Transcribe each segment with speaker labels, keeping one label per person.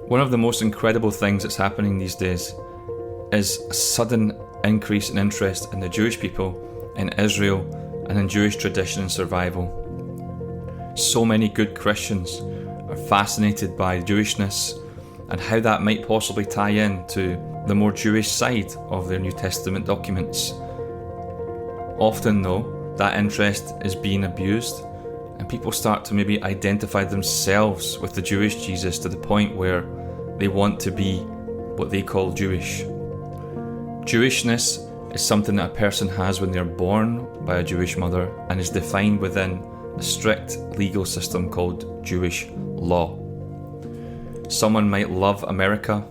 Speaker 1: One of the most incredible things that's happening these days is a sudden increase in interest in the Jewish people, in Israel, and in Jewish tradition and survival. So many good Christians are fascinated by Jewishness and how that might possibly tie in to the more Jewish side of their New Testament documents. Often, though, that interest is being abused, and people start to maybe identify themselves with the Jewish Jesus to the point where they want to be what they call Jewish. Jewishness is something that a person has when they're born by a Jewish mother and is defined within a strict legal system called Jewish law. Someone might love America,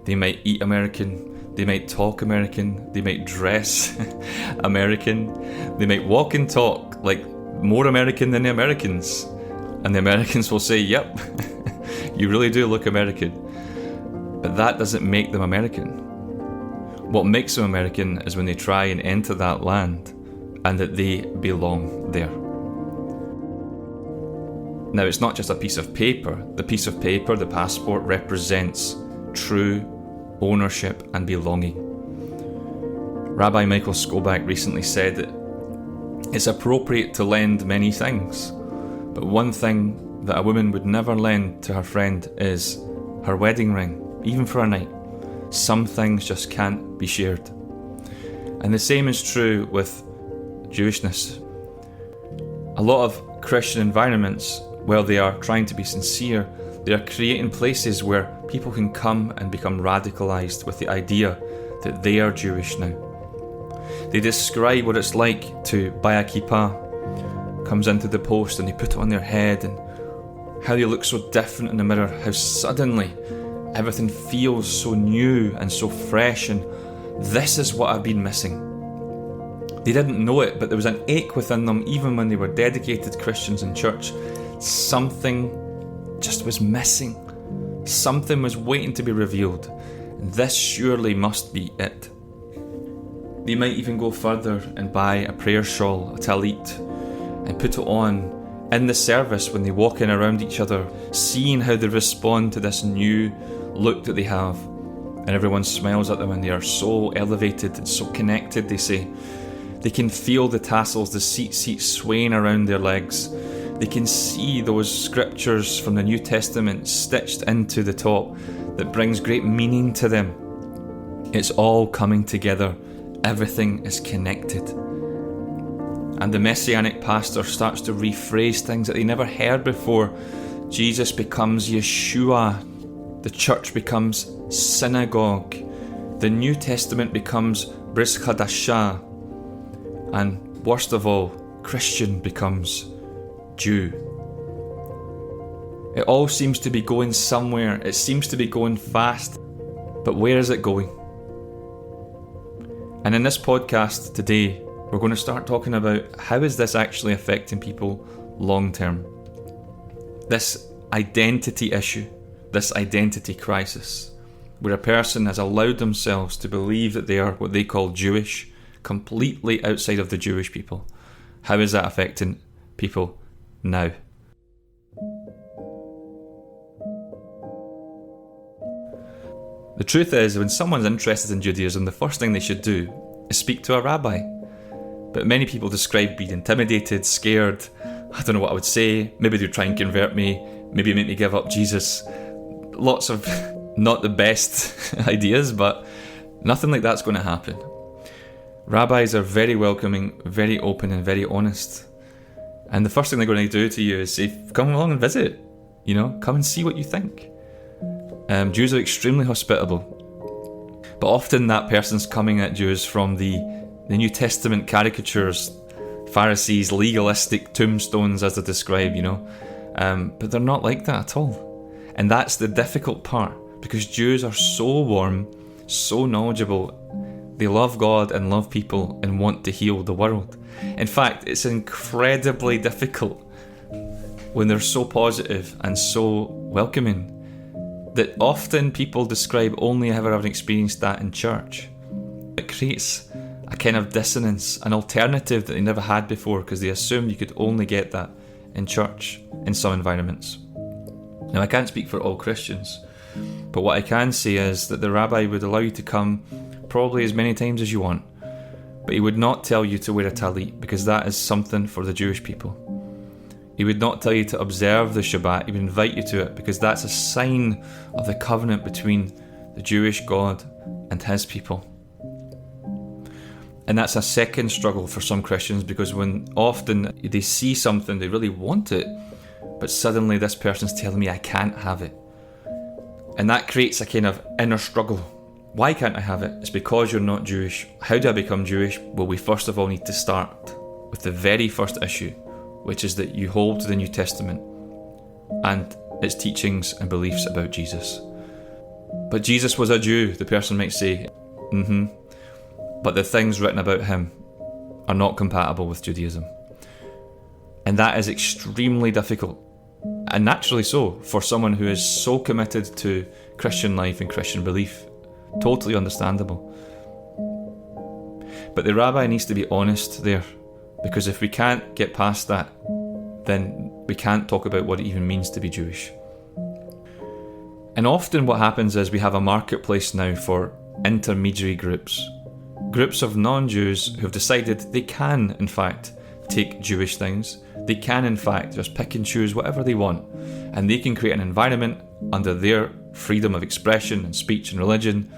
Speaker 1: they might eat American, they might talk American, they might dress American, they might walk and talk like more American than the Americans. And the Americans will say, yep, you really do look American. But that doesn't make them American. What makes them American is when they try and enter that land and that they belong there. Now, it's not just a piece of paper. The piece of paper, the passport, represents true ownership and belonging. Rabbi Michael Skobach recently said that it's appropriate to lend many things, but one thing that a woman would never lend to her friend is her wedding ring, even for a night. Some things just can't be shared. And the same is true with Jewishness. A lot of Christian environments, while they are trying to be sincere, they are creating places where people can come and become radicalized with the idea that they are Jewish now. They describe what it's like to buy a kippah, comes into the post and they put it on their head, and how they look so different in the mirror, how suddenly everything feels so new and so fresh, and this is what I've been missing. They didn't know it, but there was an ache within them even when they were dedicated Christians in church. Something just was missing. Something was waiting to be revealed. This surely must be it. They might even go further and buy a prayer shawl, a talit, and put it on in the service when they walk in around each other, seeing how they respond to this new look that they have. And everyone smiles at them and they are so elevated and so connected, they say. They can feel the tassels, the seats swaying around their legs. They can see those scriptures from the New Testament stitched into the top that brings great meaning to them. It's all coming together. Everything is connected. And the messianic pastor starts to rephrase things that they never heard before. Jesus becomes Yeshua. The church becomes synagogue. The New Testament becomes Bris Chadashah. And worst of all, Christian becomes Jew. It all seems to be going somewhere. It seems to be going fast. But where is it going? And in this podcast today, we're going to start talking about how is this actually affecting people long term. This identity issue, this identity crisis, where a person has allowed themselves to believe that they are what they call Jewish, completely outside of the Jewish people. How is that affecting people now? The truth is, when someone's interested in Judaism, the first thing they should do is speak to a rabbi. But many people describe being intimidated, scared. I don't know what I would say. Maybe they'd try and convert me. Maybe make me give up Jesus. Lots of not the best ideas, but nothing like that's going to happen. Rabbis are very welcoming, very open and very honest. And the first thing they're going to do to you is say, come along and visit. Come and see what you think. Jews are extremely hospitable. But often that person's coming at Jews from the New Testament caricatures, Pharisees, legalistic tombstones as they describe, but they're not like that at all. And that's the difficult part, because Jews are so warm, so knowledgeable. They love God and love people and want to heal the world. In fact, it's incredibly difficult when they're so positive and so welcoming that often people describe only ever having experienced that in church. It creates a kind of dissonance, an alternative that they never had before, because they assumed you could only get that in church in some environments. Now, I can't speak for all Christians, But what I can say is that the rabbi would allow you to come probably as many times as you want, but he would not tell you to wear a talit, because that is something for the Jewish people. He would not tell you to observe the Shabbat. He would invite you to it, because that's a sign of the covenant between the Jewish God and his people. And that's a second struggle for some Christians, because when often they see something, they really want it, but suddenly this person's telling me I can't have it. And that creates a kind of inner struggle. Why can't I have it? It's because you're not Jewish. How do I become Jewish? Well, we first of all need to start with the very first issue, which is that you hold to the New Testament and its teachings and beliefs about Jesus. But Jesus was a Jew, the person might say. But the things written about him are not compatible with Judaism. And that is extremely difficult, and naturally so, for someone who is so committed to Christian life and Christian belief. Totally understandable. But the rabbi needs to be honest there, because if we can't get past that, then we can't talk about what it even means to be Jewish. And often what happens is we have a marketplace now for intermediary groups of non-Jews who have decided they can, in fact, take Jewish things. They can, in fact, just pick and choose whatever they want, and they can create an environment under their freedom of expression and speech and religion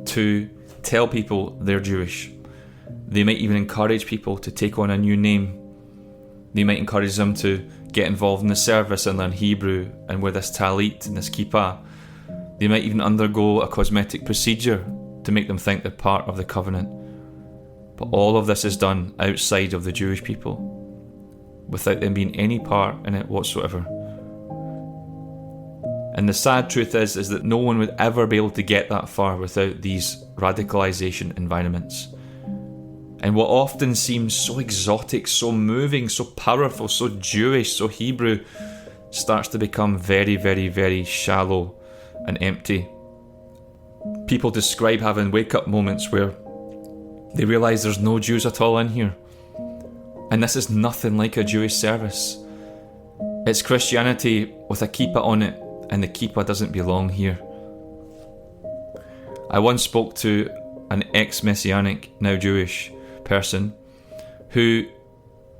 Speaker 1: to tell people they're Jewish. They might even encourage people to take on a new name. They might encourage them to get involved in the service and learn Hebrew and wear this talit and this kippah. They might even undergo a cosmetic procedure to make them think they're part of the covenant. But all of this is done outside of the Jewish people, without them being any part in it whatsoever. And the sad truth is that no one would ever be able to get that far without these radicalization environments. And what often seems so exotic, so moving, so powerful, so Jewish, so Hebrew, starts to become very, very, very shallow and empty. People describe having wake-up moments where they realise there's no Jews at all in here. And this is nothing like a Jewish service. It's Christianity with a kippah on it, and the kippah doesn't belong here. I once spoke to an ex-messianic, now Jewish, person who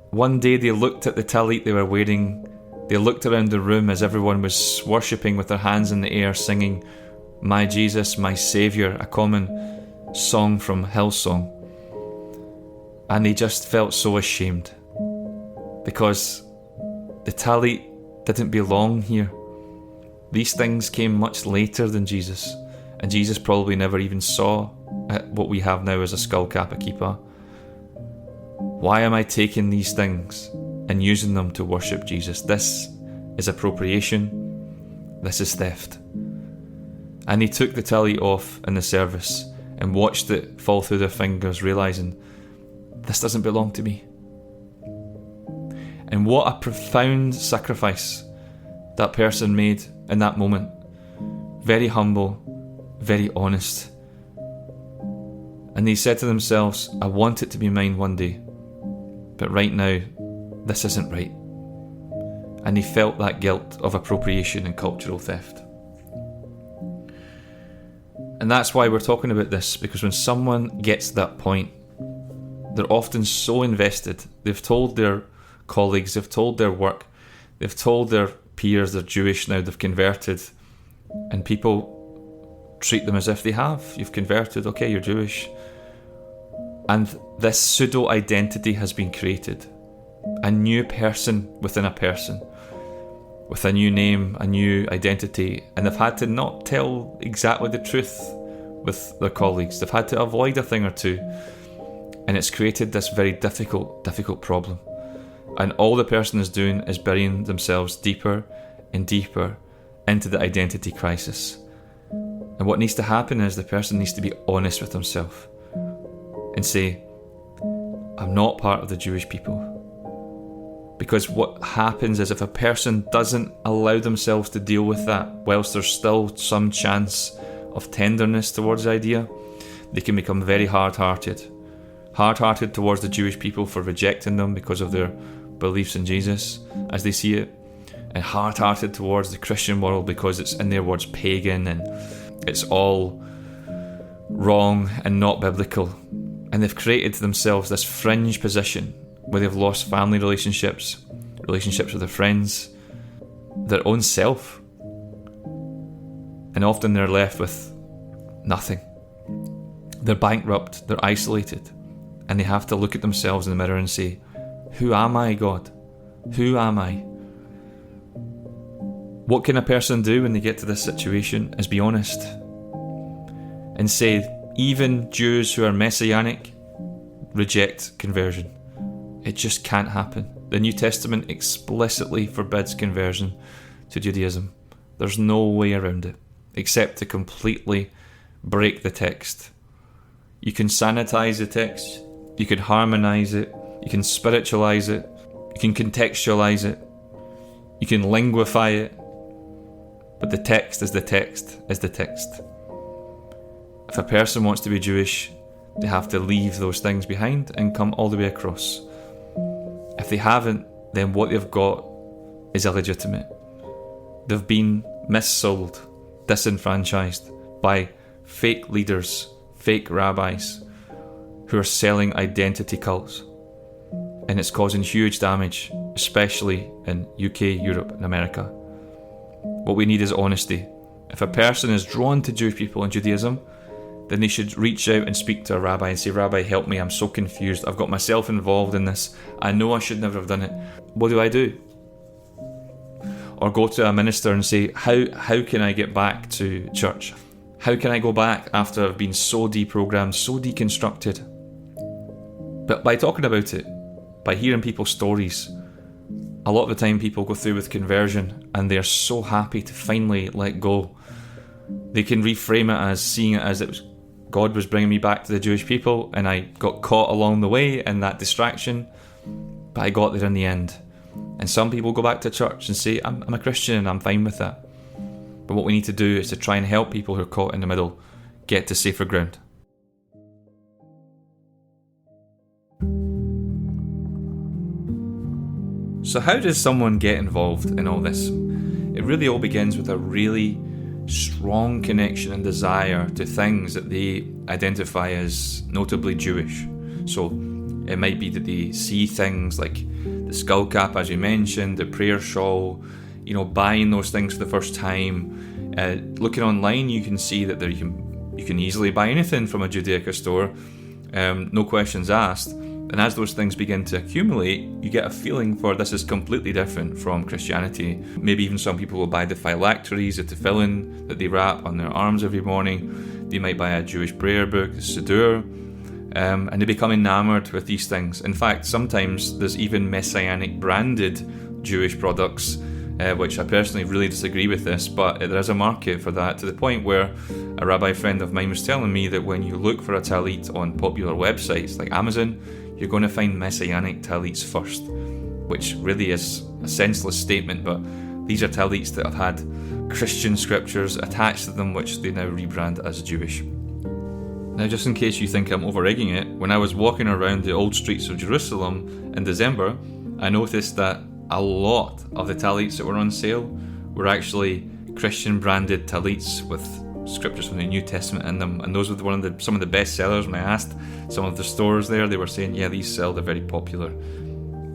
Speaker 1: one day they looked at the talit they were wearing. They looked around the room as everyone was worshipping with their hands in the air, singing "My Jesus, My Saviour," a common song from Hillsong. And they just felt so ashamed because the talit didn't belong here. These things came much later than Jesus, and Jesus probably never even saw what we have now as a skull cap, a kippah. Why am I taking these things and using them to worship Jesus? This is appropriation. This is theft. And he took the talit off in the service and watched it fall through their fingers, realising, this doesn't belong to me. And what a profound sacrifice that person made in that moment. Very humble, very honest. And they said to themselves, I want it to be mine one day, but right now, this isn't right. And they felt that guilt of appropriation and cultural theft. And that's why we're talking about this, because when someone gets to that point, they're often so invested. They've told their colleagues, they've told their work, they've told their peers they're Jewish now, they've converted, and people treat them as if they have. You've converted, okay, you're Jewish. And this pseudo-identity has been created. A new person within a person, with a new name, a new identity, and they've had to not tell exactly the truth with their colleagues. They've had to avoid a thing or two, and it's created this very difficult problem. And all the person is doing is burying themselves deeper and deeper into the identity crisis. And what needs to happen is the person needs to be honest with himself and say, I'm not part of the Jewish people. Because what happens is if a person doesn't allow themselves to deal with that, whilst there's still some chance of tenderness towards the idea, they can become very hard-hearted. Hard-hearted towards the Jewish people for rejecting them because of their beliefs in Jesus, as they see it, and hard-hearted towards the Christian world because it's, in their words, pagan and it's all wrong and not biblical. And they've created themselves this fringe position where they've lost family relationships with their friends, their own self, and often they're left with nothing. They're bankrupt, they're isolated, and they have to look at themselves in the mirror and say, who am I, God? Who am I? What can a person do when they get to this situation is be honest and say, even Jews who are messianic reject conversion. It just can't happen. The New Testament explicitly forbids conversion to Judaism. There's no way around it except to completely break the text. You can sanitize the text, you can harmonize it, you can spiritualize it, you can contextualize it, you can linguify it, but the text is the text is the text. If a person wants to be Jewish, they have to leave those things behind and come all the way across. If they haven't, then what they've got is illegitimate. They've been missold, disenfranchised by fake leaders, fake rabbis who are selling identity cults. And it's causing huge damage, especially in UK, Europe and America. What we need is honesty. If a person is drawn to Jewish people and Judaism, then they should reach out and speak to a rabbi and say, Rabbi, help me, I'm so confused. I've got myself involved in this. I know I should never have done it. What do I do? Or go to a minister and say, how can I get back to church? How can I go back after I've been so deprogrammed, so deconstructed? But by talking about it, by hearing people's stories, a lot of the time people go through with conversion and they're so happy to finally let go. They can reframe it as seeing it as God was bringing me back to the Jewish people and I got caught along the way in that distraction, but I got there in the end. And some people go back to church and say, I'm a Christian and I'm fine with that. But what we need to do is to try and help people who are caught in the middle get to safer ground. So how does someone get involved in all this? It really all begins with a really strong connection and desire to things that they identify as notably Jewish. So it might be that they see things like the skull cap, as we mentioned, the prayer shawl, buying those things for the first time. Looking online, you can see that you can easily buy anything from a Judaica store, no questions asked. And as those things begin to accumulate, you get a feeling for this is completely different from Christianity. Maybe even some people will buy the phylacteries, the tefillin that they wrap on their arms every morning. They might buy a Jewish prayer book, the Siddur, and they become enamoured with these things. In fact, sometimes there's even messianic branded Jewish products, which I personally really disagree with this, but there is a market for that, to the point where a rabbi friend of mine was telling me that when you look for a talit on popular websites like Amazon, you're going to find messianic talits first, which really is a senseless statement, but these are talits that have had Christian scriptures attached to them, which they now rebrand as Jewish. Now, just in case you think I'm over-egging it, when I was walking around the old streets of Jerusalem in December, I noticed that a lot of the talits that were on sale were actually Christian branded talits with scriptures from the New Testament in them, and those were some of the best sellers. When I asked some of the stores there, they were saying, yeah, these sell, they're very popular.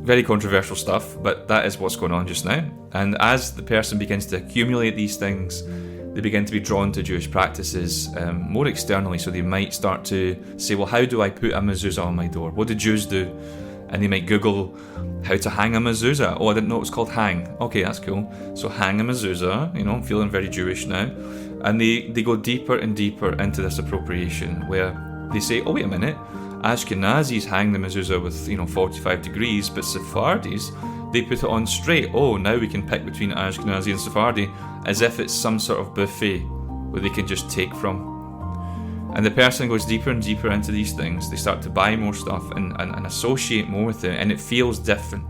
Speaker 1: Very controversial stuff, but that is what's going on just now. And as the person begins to accumulate these things, they begin to be drawn to Jewish practices more externally. So they might start to say, well, how do I put a mezuzah on my door? What do Jews do? And they might Google how to hang a mezuzah. Oh, I didn't know it was called hang. Okay, that's cool. So hang a mezuzah, I'm feeling very Jewish now. And they go deeper and deeper into this appropriation, where they say, oh, wait a minute, Ashkenazis hang the mezuzah with 45 degrees, but Sephardis, they put it on straight. Oh, now we can pick between Ashkenazi and Sephardi, as if it's some sort of buffet where they can just take from. And the person goes deeper and deeper into these things. They start to buy more stuff and associate more with it, and it feels different.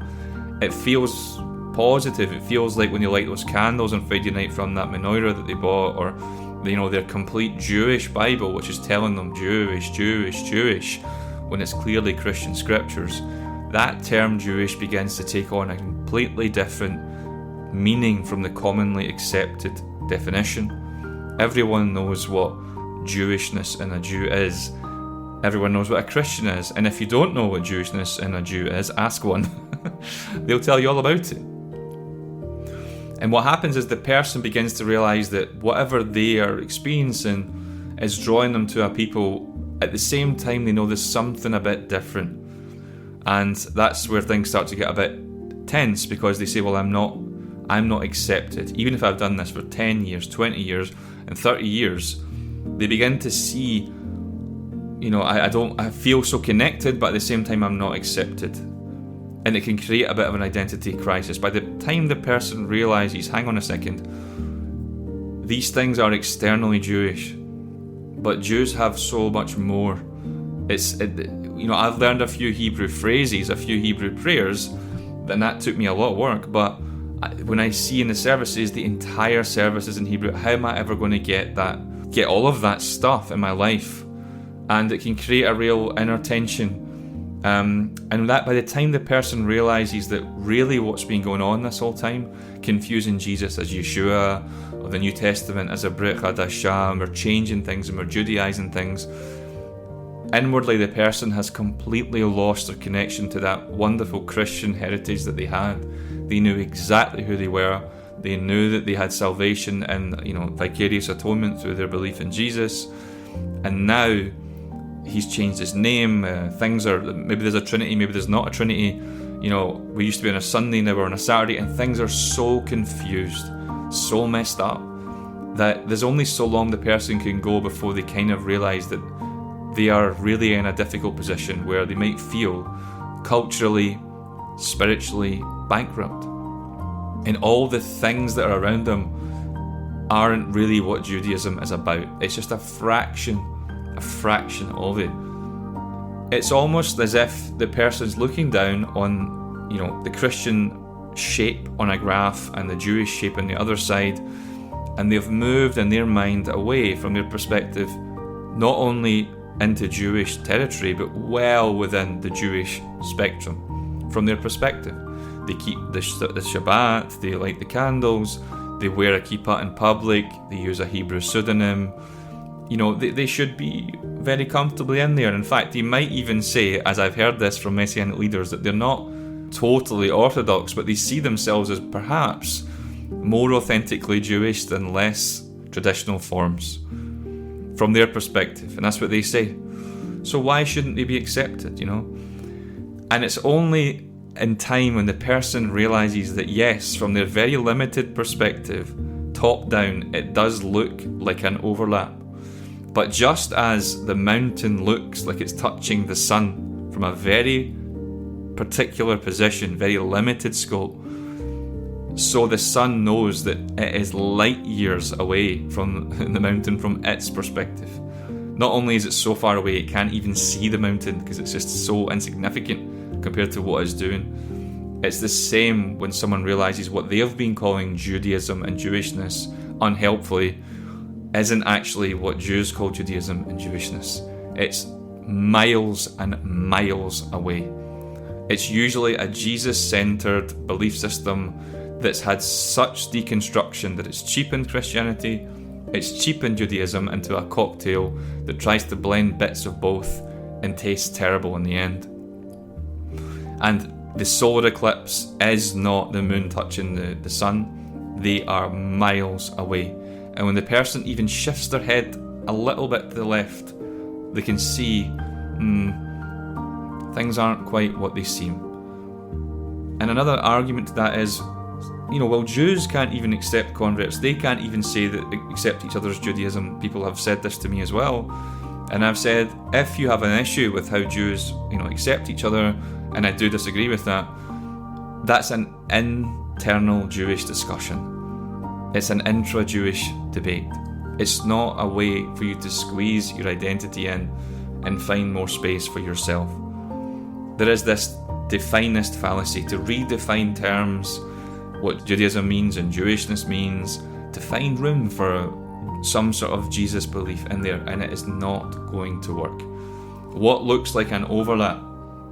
Speaker 1: It feels positive. It feels like when you light those candles on Friday night from that menorah that they bought, or their complete Jewish Bible, which is telling them Jewish, when it's clearly Christian scriptures. That term Jewish begins to take on a completely different meaning from the commonly accepted definition. Everyone knows what Jewishness in a Jew is. Everyone knows what a Christian is. And if you don't know what Jewishness in a Jew is, ask one. They'll tell you all about it. And what happens is the person begins to realise that whatever they are experiencing is drawing them to a people. At the same time, they know there's something a bit different. And that's where things start to get a bit tense, because they say, well, I'm not accepted. Even if I've done this for 10 years, 20 years, and 30 years, they begin to see, I feel so connected, but at the same time, I'm not accepted. And it can create a bit of an identity crisis. By the time the person realises, hang on a second, these things are externally Jewish, but Jews have so much more. I've learned a few Hebrew phrases, a few Hebrew prayers, and that took me a lot of work. But when I see in the services, the entire service is in Hebrew, how am I ever going to get all of that stuff in my life? And it can create a real inner tension. And that by the time the person realises that really what's been going on this whole time, confusing Jesus as Yeshua, or the New Testament as a Brit Hadashah, and we're changing things and we're Judaising things, inwardly the person has completely lost their connection to that wonderful Christian heritage that they had. They knew exactly who they were. They knew that they had salvation and vicarious atonement through their belief in Jesus. And now he's changed his name. Things are, maybe there's a Trinity, maybe there's not a Trinity. We used to be on a Sunday, now we're on a Saturday, and things are so confused, so messed up, that there's only so long the person can go before they kind of realise that they are really in a difficult position where they might feel culturally, spiritually bankrupt. And all the things that are around them aren't really what Judaism is about. It's just a fraction of it. It's almost as if the person's looking down on, the Christian shape on a graph and the Jewish shape on the other side, and they've moved in their mind away from their perspective, not only into Jewish territory, but well within the Jewish spectrum. From their perspective, they keep the Shabbat, they light the candles, they wear a kippah in public, they use a Hebrew pseudonym. They should be very comfortably in there. In fact, they might even say, as I've heard this from messianic leaders, that they're not totally orthodox, but they see themselves as perhaps more authentically Jewish than less traditional forms from their perspective, and that's what they say. So why shouldn't they be accepted, And it's only in time when the person realises that yes, from their very limited perspective, top down, it does look like an overlap. But just as the mountain looks like it's touching the sun from a very particular position, very limited scope, so the sun knows that it is light years away from the mountain from its perspective. Not only is it so far away, it can't even see the mountain because it's just so insignificant compared to what it's doing. It's the same when someone realises what they have been calling Judaism and Jewishness unhelpfully isn't actually what Jews call Judaism and Jewishness. It's miles and miles away. It's usually a Jesus-centred belief system that's had such deconstruction that it's cheapened Christianity, it's cheapened Judaism into a cocktail that tries to blend bits of both and tastes terrible in the end. And the solar eclipse is not the moon touching the sun. They are miles away. And when the person even shifts their head a little bit to the left, they can see things aren't quite what they seem. And another argument to that is, Jews can't even accept converts. They can't even say that they accept each other's Judaism. People have said this to me as well. And I've said, if you have an issue with how Jews, accept each other, and I do disagree with that, that's an internal Jewish discussion. It's an intra-Jewish debate. It's not a way for you to squeeze your identity in and find more space for yourself. There is this definist fallacy to redefine terms, what Judaism means and Jewishness means, to find room for some sort of Jesus belief in there, and it is not going to work. What looks like an overlap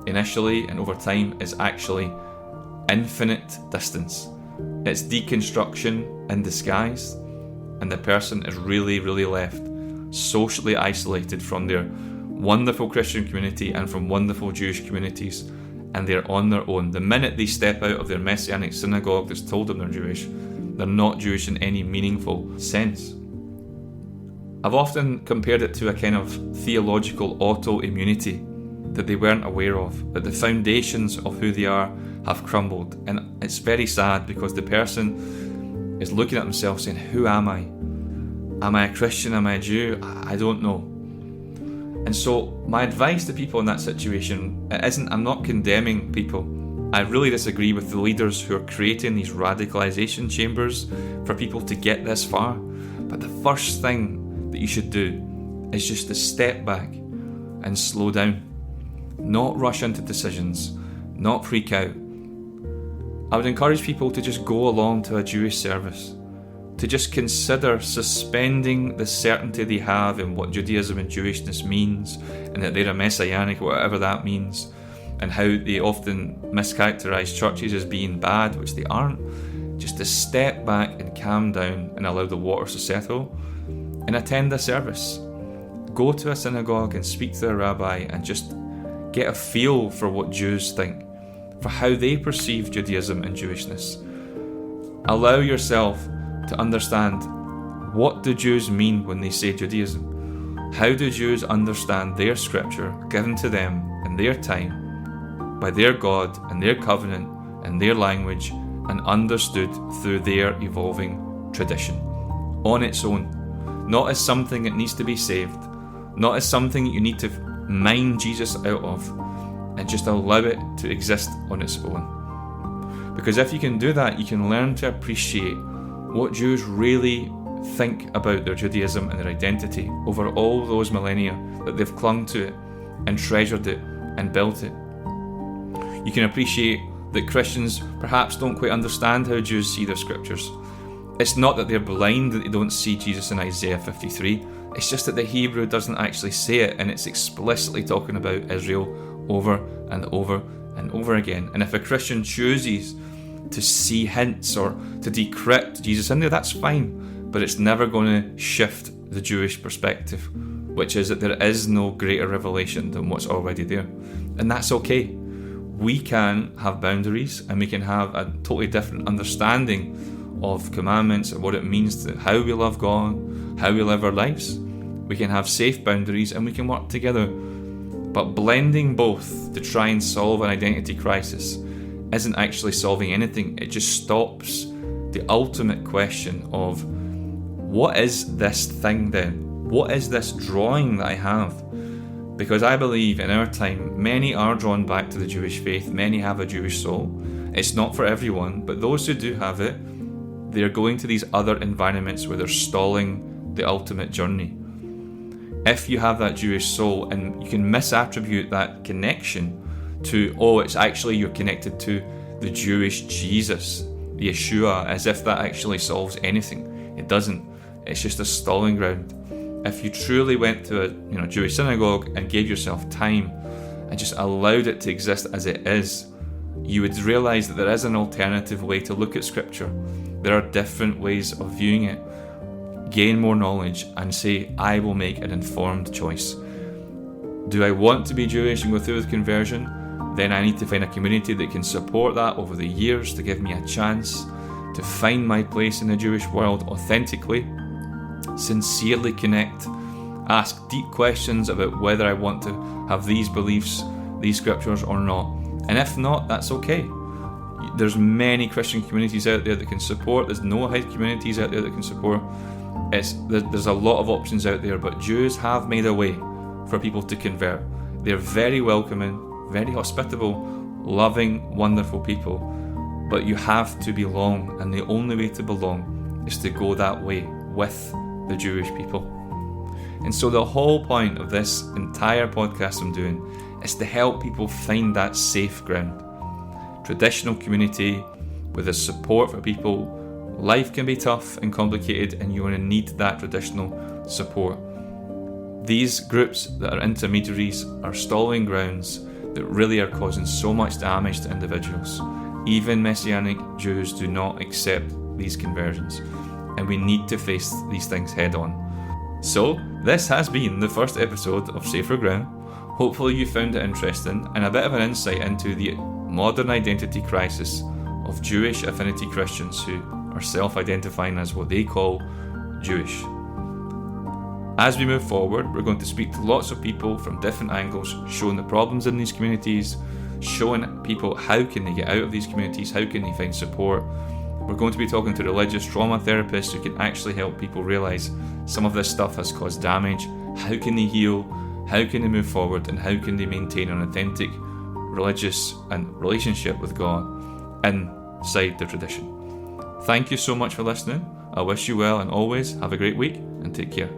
Speaker 1: initially and over time is actually infinite distance. It's deconstruction in disguise, and the person is really, really left socially isolated from their wonderful Christian community and from wonderful Jewish communities, and they're on their own. The minute they step out of their messianic synagogue that's told them they're Jewish, they're not Jewish in any meaningful sense. I've often compared it to a kind of theological autoimmunity that they weren't aware of, that the foundations of who they are have crumbled. And it's very sad because the person is looking at themselves saying, who am I? Am I a Christian? Am I a Jew? I don't know. And so my advice to people in that situation isn't, I'm not condemning people. I really disagree with the leaders who are creating these radicalization chambers for people to get this far. But the first thing that you should do is just to step back and slow down. Not rush into decisions, not freak out. I would encourage people to just go along to a Jewish service, to just consider suspending the certainty they have in what Judaism and Jewishness means, and that they're a messianic, whatever that means, and how they often mischaracterize churches as being bad, which they aren't. Just to step back and calm down and allow the waters to settle, and attend a service. Go to a synagogue and speak to a rabbi and just get a feel for what Jews think, for how they perceive Judaism and Jewishness. Allow yourself to understand, what do Jews mean when they say Judaism? How do Jews understand their scripture given to them in their time by their God and their covenant and their language, and understood through their evolving tradition on its own, not as something that needs to be saved, not as something that you need to mine Jesus out of, and just allow it to exist on its own. Because if you can do that, you can learn to appreciate what Jews really think about their Judaism and their identity over all those millennia that they've clung to it and treasured it and built it. You can appreciate that Christians perhaps don't quite understand how Jews see their scriptures. It's not that they're blind that they don't see Jesus in Isaiah 53. It's just that the Hebrew doesn't actually say it, and it's explicitly talking about Israel over and over and over again. And if a Christian chooses to see hints or to decrypt Jesus in there, that's fine, but it's never going to shift the Jewish perspective, which is that there is no greater revelation than what's already there. And that's okay. We can have boundaries, and we can have a totally different understanding of commandments and what it means to how we love God, how we live our lives. We can have safe boundaries, and we can work together. But blending both to try and solve an identity crisis isn't actually solving anything. It just stops the ultimate question of, what is this thing then? What is this drawing that I have? Because I believe in our time, many are drawn back to the Jewish faith. Many have a Jewish soul. It's not for everyone, but those who do have it, they're going to these other environments where they're stalling the ultimate journey. If you have that Jewish soul, and you can misattribute that connection to, it's actually you're connected to the Jewish Jesus, the Yeshua, as if that actually solves anything. It doesn't. It's just a stalling ground. If you truly went to a Jewish synagogue and gave yourself time and just allowed it to exist as it is, you would realise that there is an alternative way to look at Scripture. There are different ways of viewing it. Gain more knowledge and say, I will make an informed choice. Do I want to be Jewish and go through with conversion? Then I need to find a community that can support that over the years to give me a chance to find my place in the Jewish world authentically, sincerely connect, ask deep questions about whether I want to have these beliefs, these scriptures or not. And if not, that's okay. There's many Christian communities out there that can support. There's Noahide communities out there that can support. There's a lot of options out there, but Jews have made a way for people to convert. They're very welcoming, very hospitable, loving, wonderful people. But you have to belong, and the only way to belong is to go that way with the Jewish people. And so the whole point of this entire podcast I'm doing is to help people find that safe ground. Traditional community with the support for people. Life can be tough and complicated, and you're going to need that traditional support. These groups that are intermediaries are stalling grounds that really are causing so much damage to individuals. Even messianic Jews do not accept these conversions, and we need to face these things head on. So, this has been the first episode of Sefer Ground. Hopefully you found it interesting and a bit of an insight into the modern identity crisis of Jewish Affinity Christians who are self-identifying as what they call Jewish. As we move forward, we're going to speak to lots of people from different angles, showing the problems in these communities, showing people how can they get out of these communities, how can they find support. We're going to be talking to religious trauma therapists who can actually help people realise some of this stuff has caused damage. How can they heal? How can they move forward? And how can they maintain an authentic religious and relationship with God inside the tradition? Thank you so much for listening. I wish you well and always have a great week and take care.